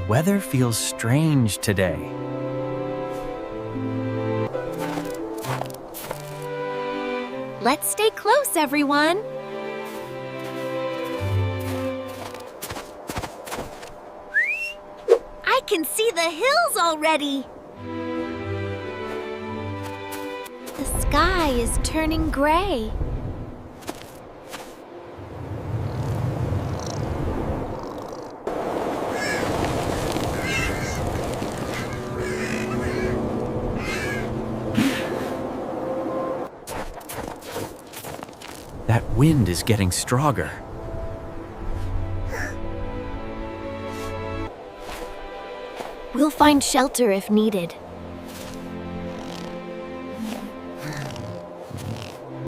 weather feels strange today. Let's stay close, everyone. I can see the hills already. The sky is turning gray. That wind is getting stronger. We'll find shelter if needed.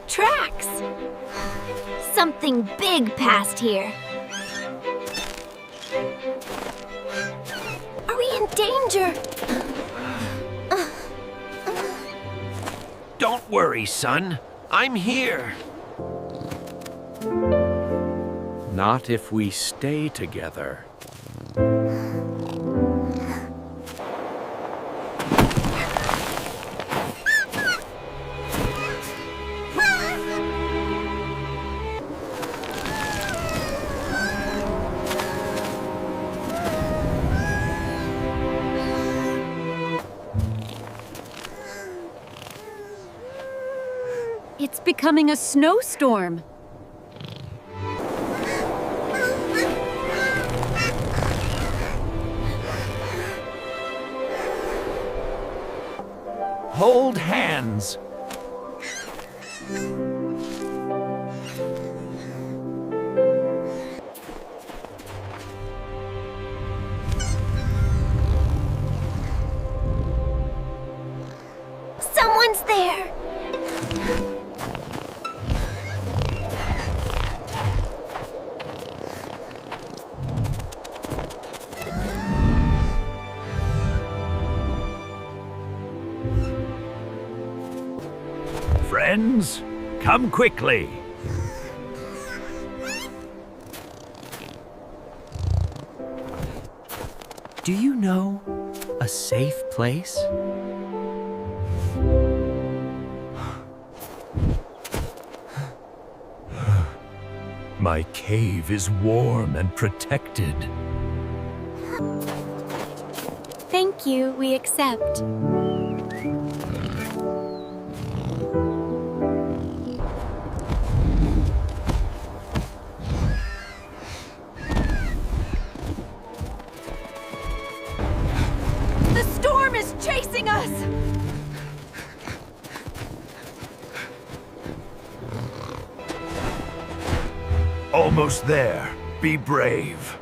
Tracks! Something big passed here. Are we in danger? Don't worry, son. I'm here. Not if we stay together. It's becoming a snowstorm. Hold hands. Someone's there. Friends, come quickly. Do you know a safe place? My cave is warm and protected. Thank you, we accept. The storm is chasing us! Almost there. Be brave.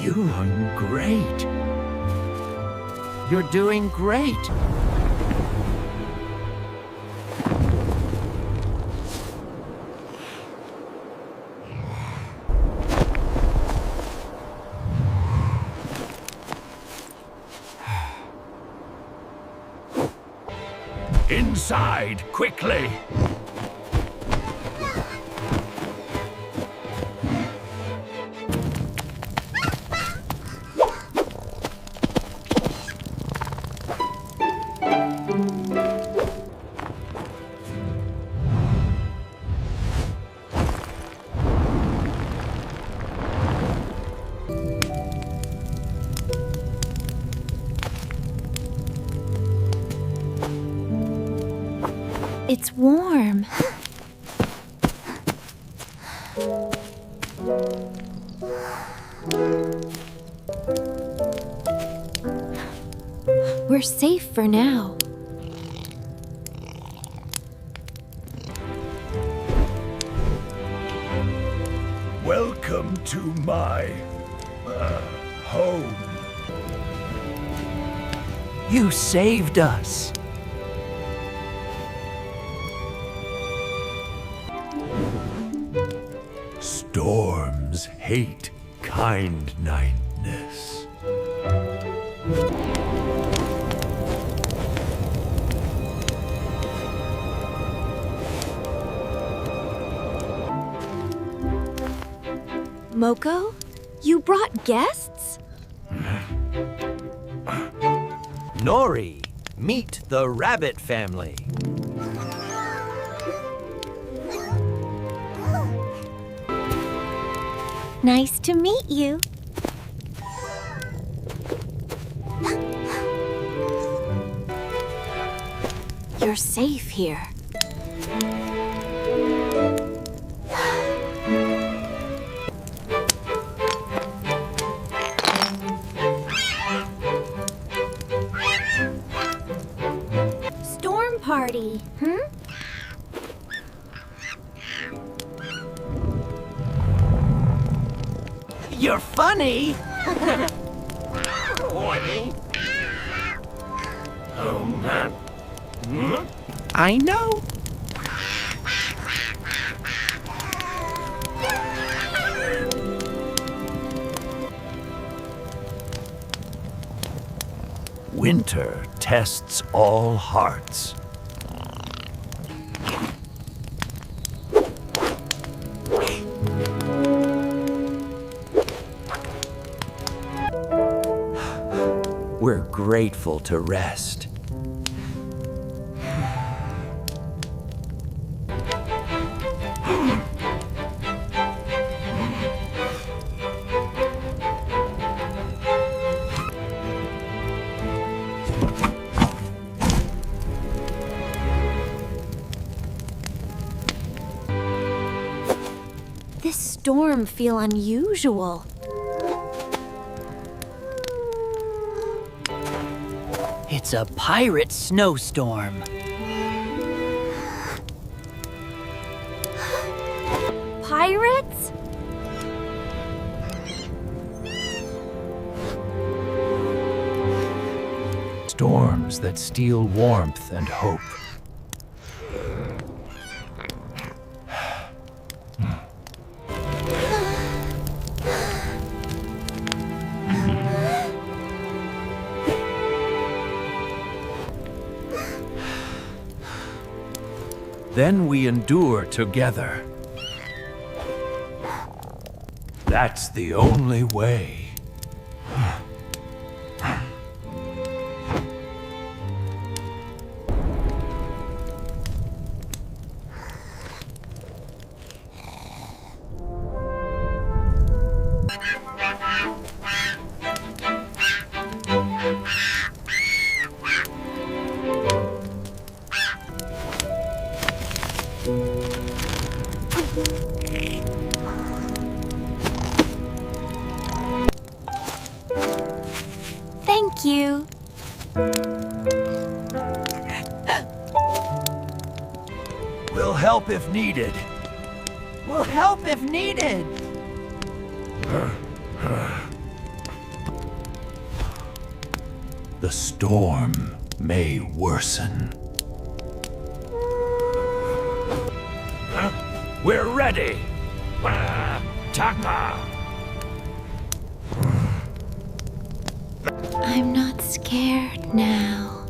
You're doing great. You're doing great. Inside, quickly! It's warm. We're safe for now. Welcome to my home. You saved us. Storms hate kindness. Moko, you brought guests? Nori, meet the rabbit family. Nice to meet you. You're safe here. Storm party, You're funny! I know. Winter tests all hearts. We're grateful to rest. This storm feel unusual. It's a pirate snowstorm. Pirates? Storms that steal warmth and hope. Then we endure together. That's the only way. Thank you. We'll help if needed. We'll help if needed. The storm may worsen. We're ready. Taka. I'm not scared now.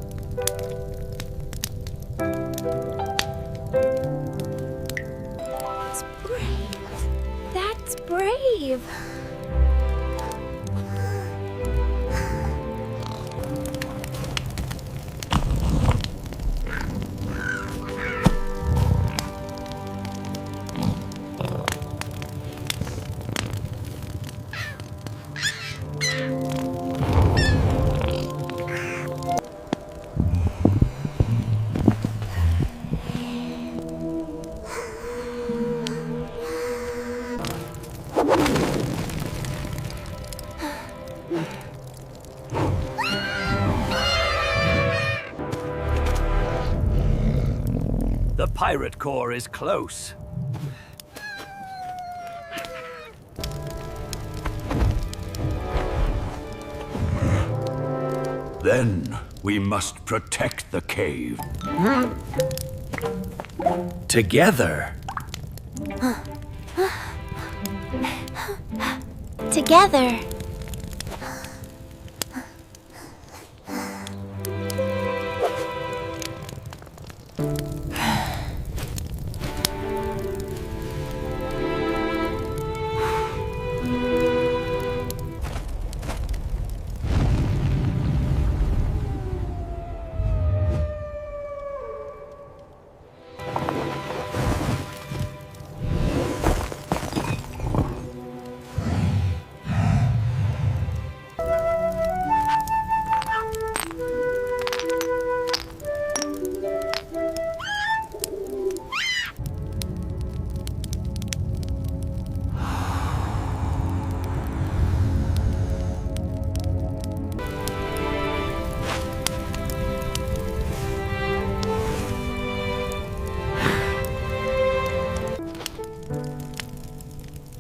It's brave. That's brave. The pirate core is close. Then we must protect the cave. Together. Together.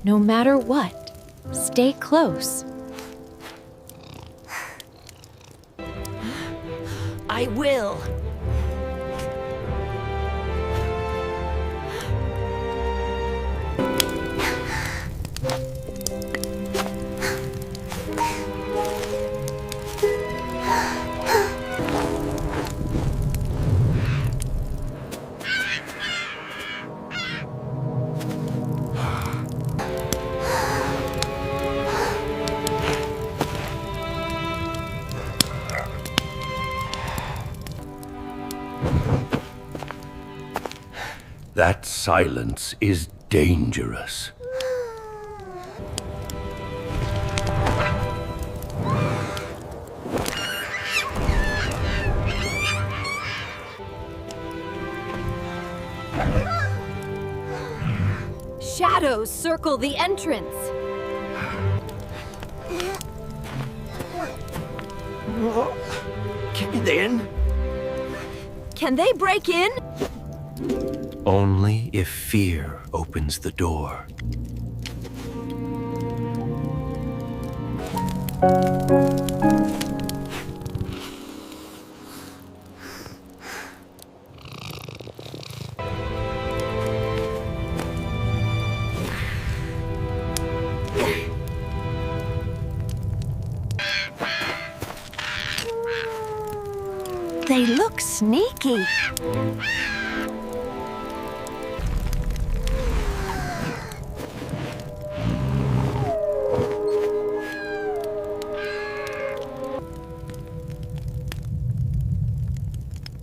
No matter what, stay close. I will. That silence is dangerous. Shadows circle the entrance. Get in. Can they break in? Only if fear opens the door. They look sneaky.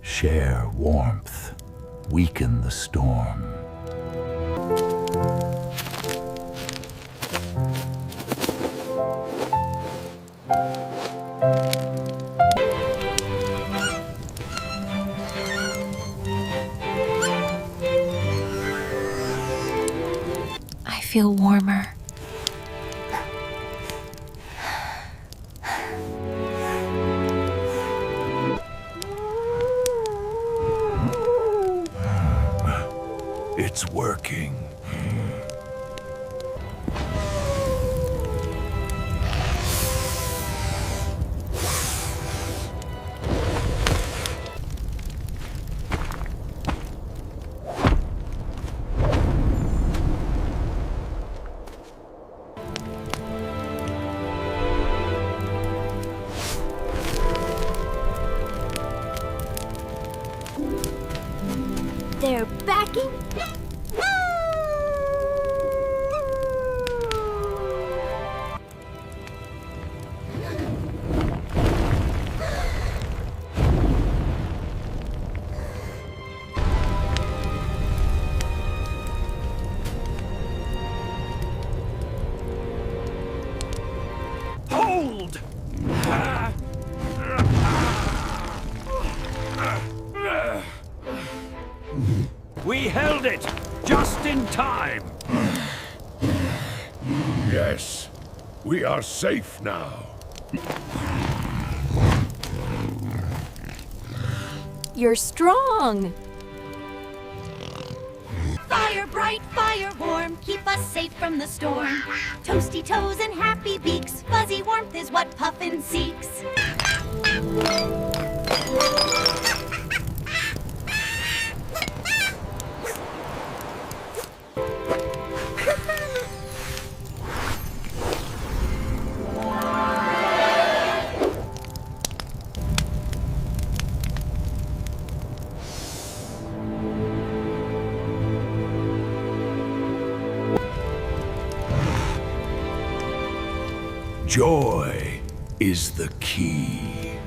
Share warmth, weaken the storm. I feel warmer. It's working. They're backing. Hold! We held it just in time. Yes, we are safe now. You're strong. Fire bright, fire warm, keep us safe from the storm. Toasty toes and happy beaks, fuzzy warmth is what Puffin seeks. Joy is the key.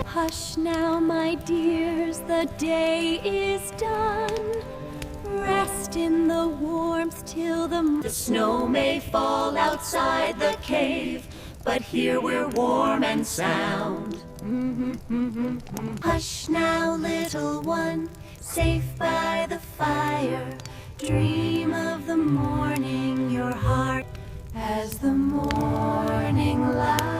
Hush now, my dears, the day is done. Rest in the warmth till the snow may fall outside the cave, but here we're warm and sound. Hush now, little one, safe by the fire. Dream of the morning, your heart as the morning light.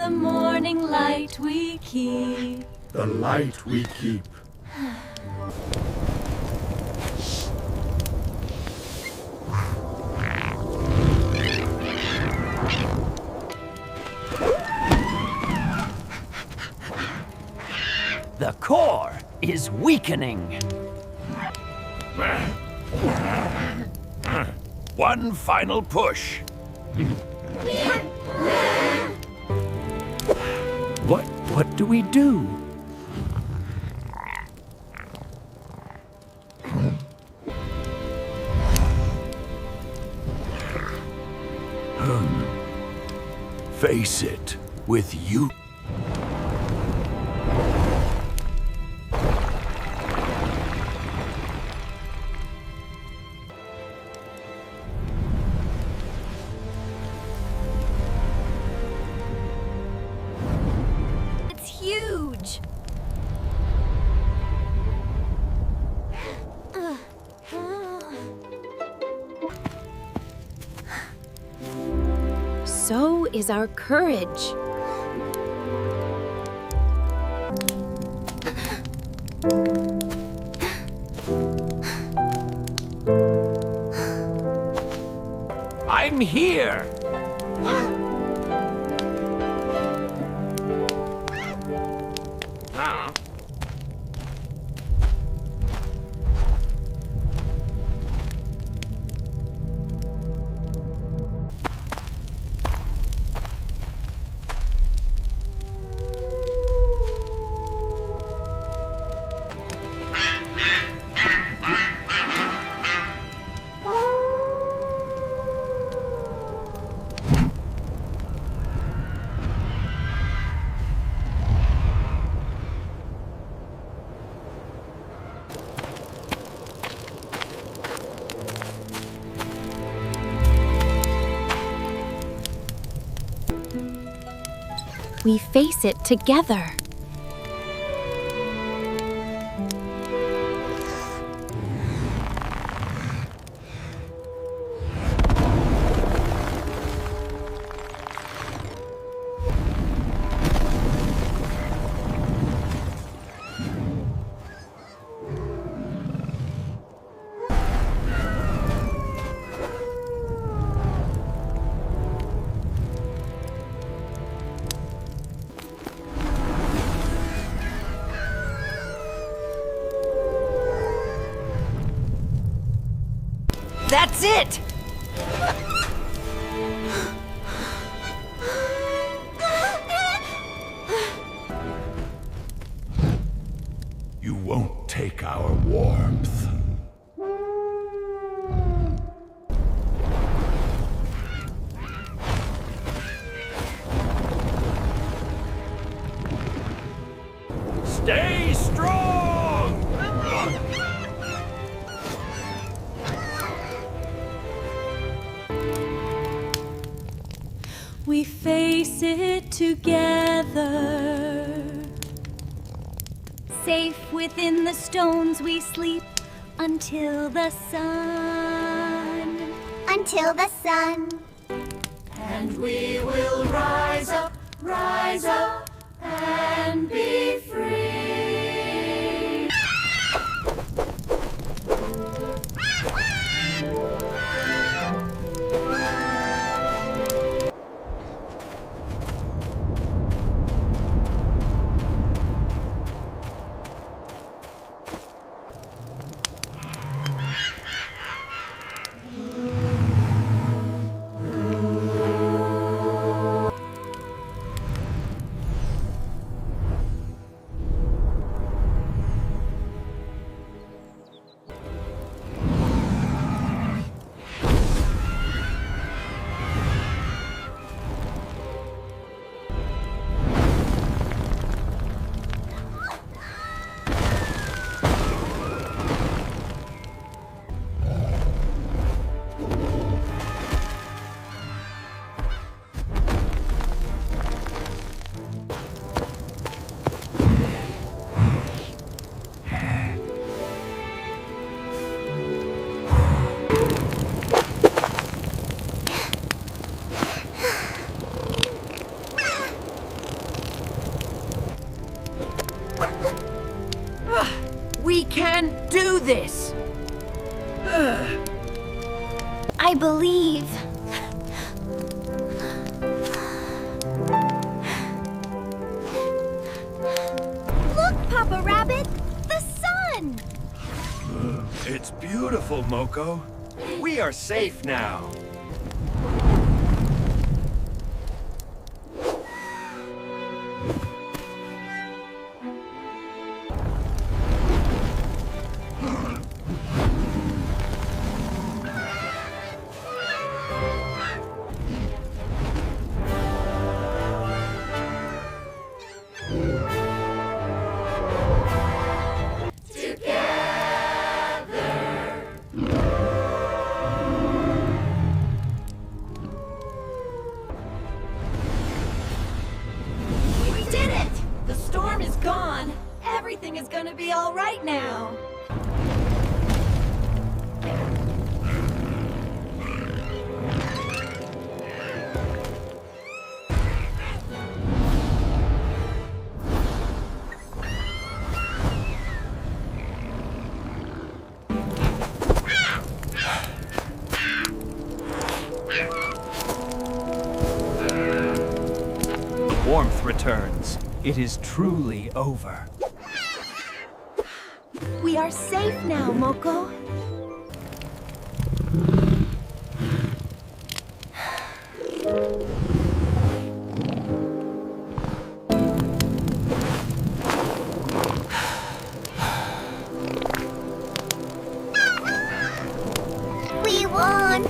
the morning light we keep. The light we keep. The core is weakening. One final push. What do we do? Face it with you. It's huge. So is our courage. I'm here! We face it together. That's it! You won't take our warmth. Stay strong! We face it together. Safe within the stones we sleep until the sun. Until the sun. And we will rise up, and be free. this! I believe. Look, Papa Rabbit! The sun! It's beautiful, Moko. We are safe now. We did it! The storm is gone! Everything is gonna be alright now! Warmth returns. It is truly over. We are safe now, Moko. We won!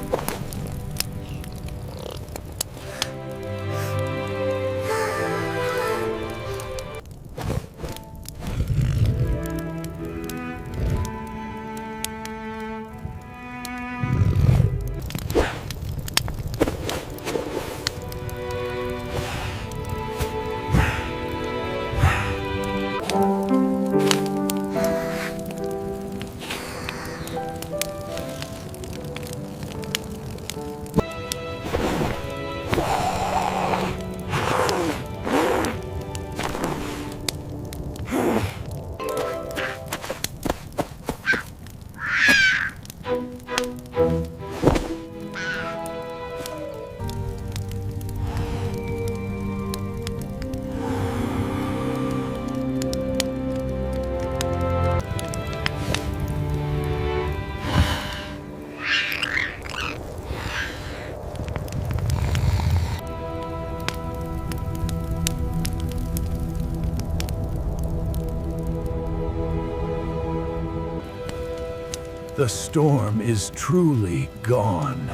The storm is truly gone.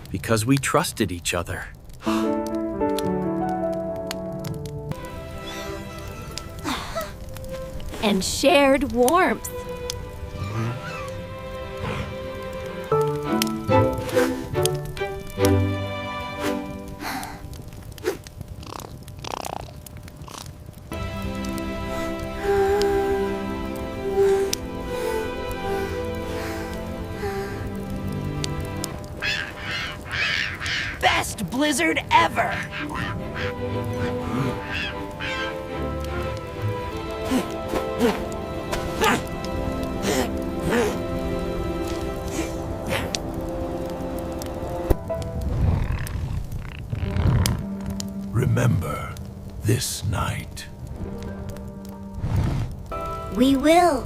Because we trusted each other. And shared warmth. Best blizzard ever! Remember this night. We will.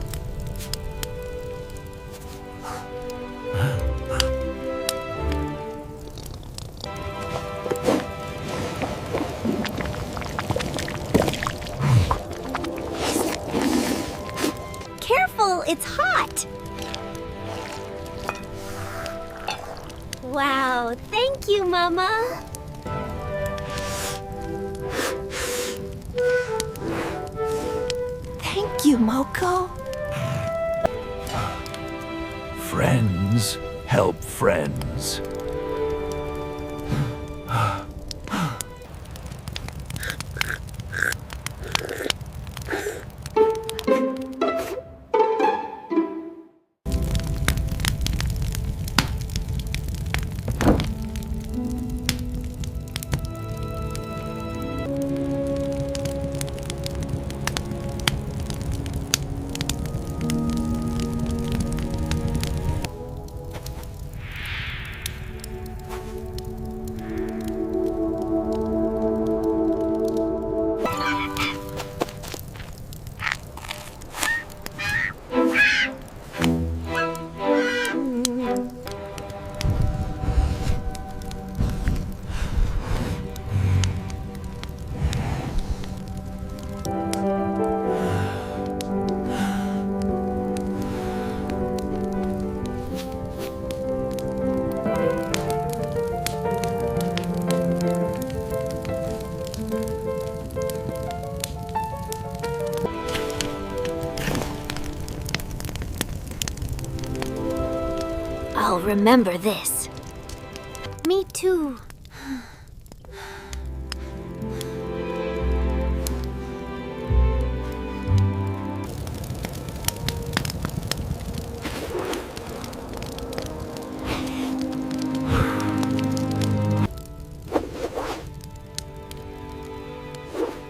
Careful, it's hot. Wow, thank you, Mama. Thank you, Moko. Friends help friends. I'll remember this. Me too.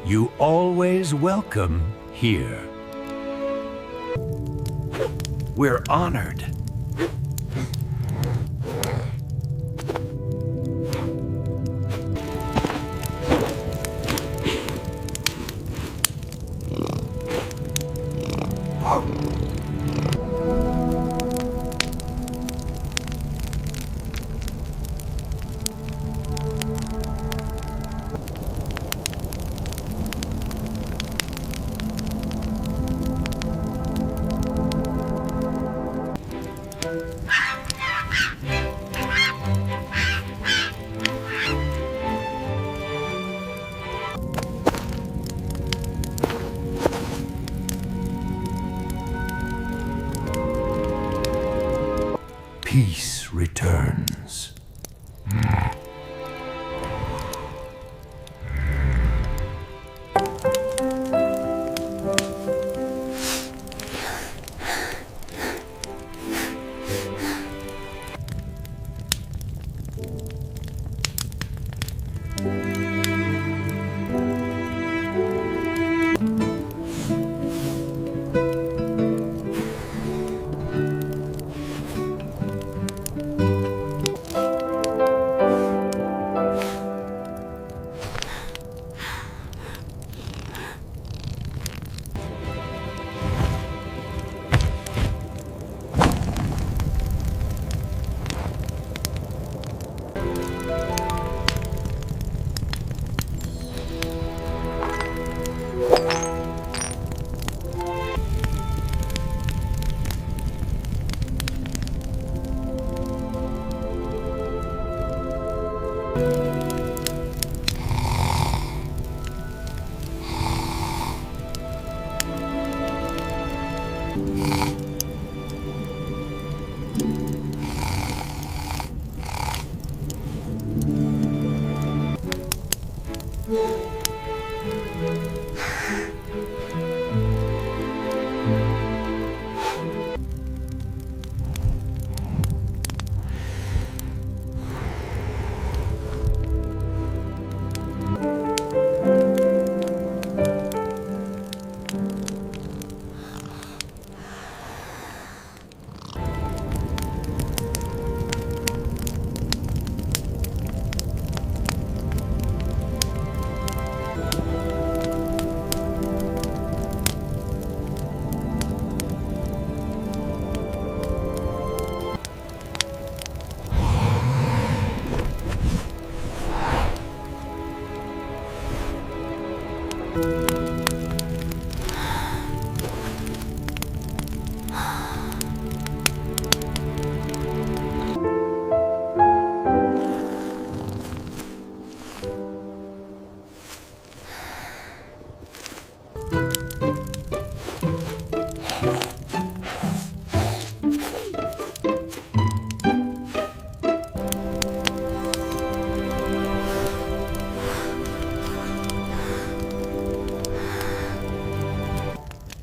You always welcome here. We're honored. Peace returns.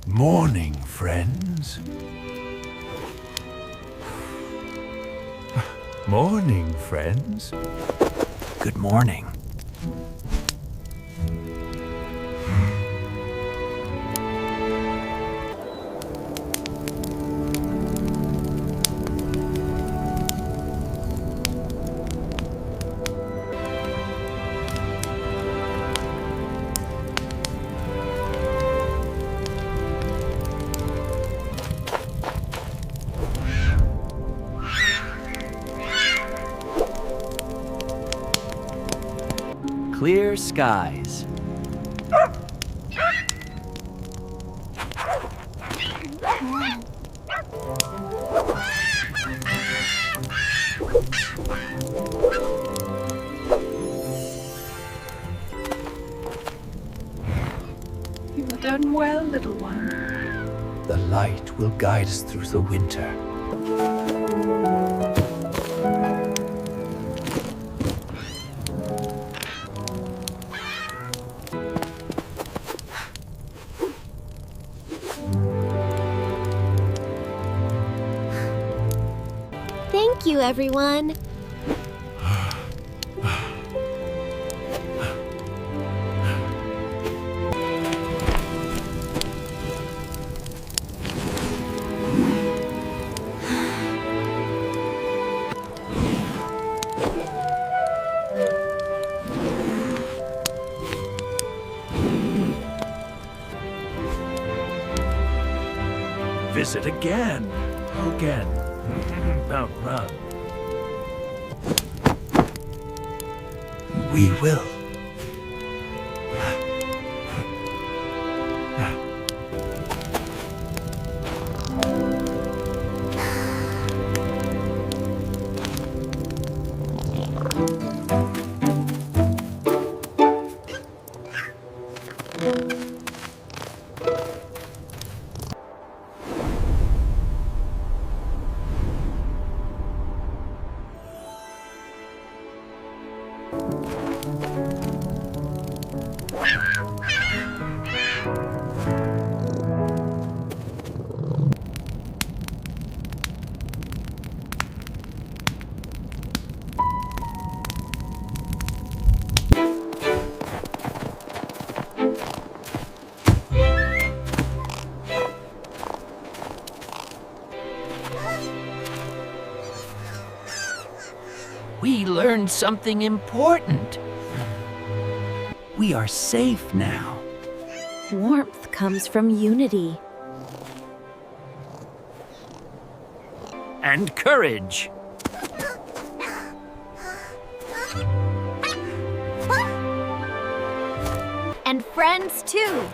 Morning, friends. Morning, friends. Good morning. Clear skies. You have done well, little one. The light will guide us through the winter. Thank you, everyone. Visit again. Again. Now run. We will. We learned something important. We are safe now. Warmth comes from unity. And courage. And friends, too.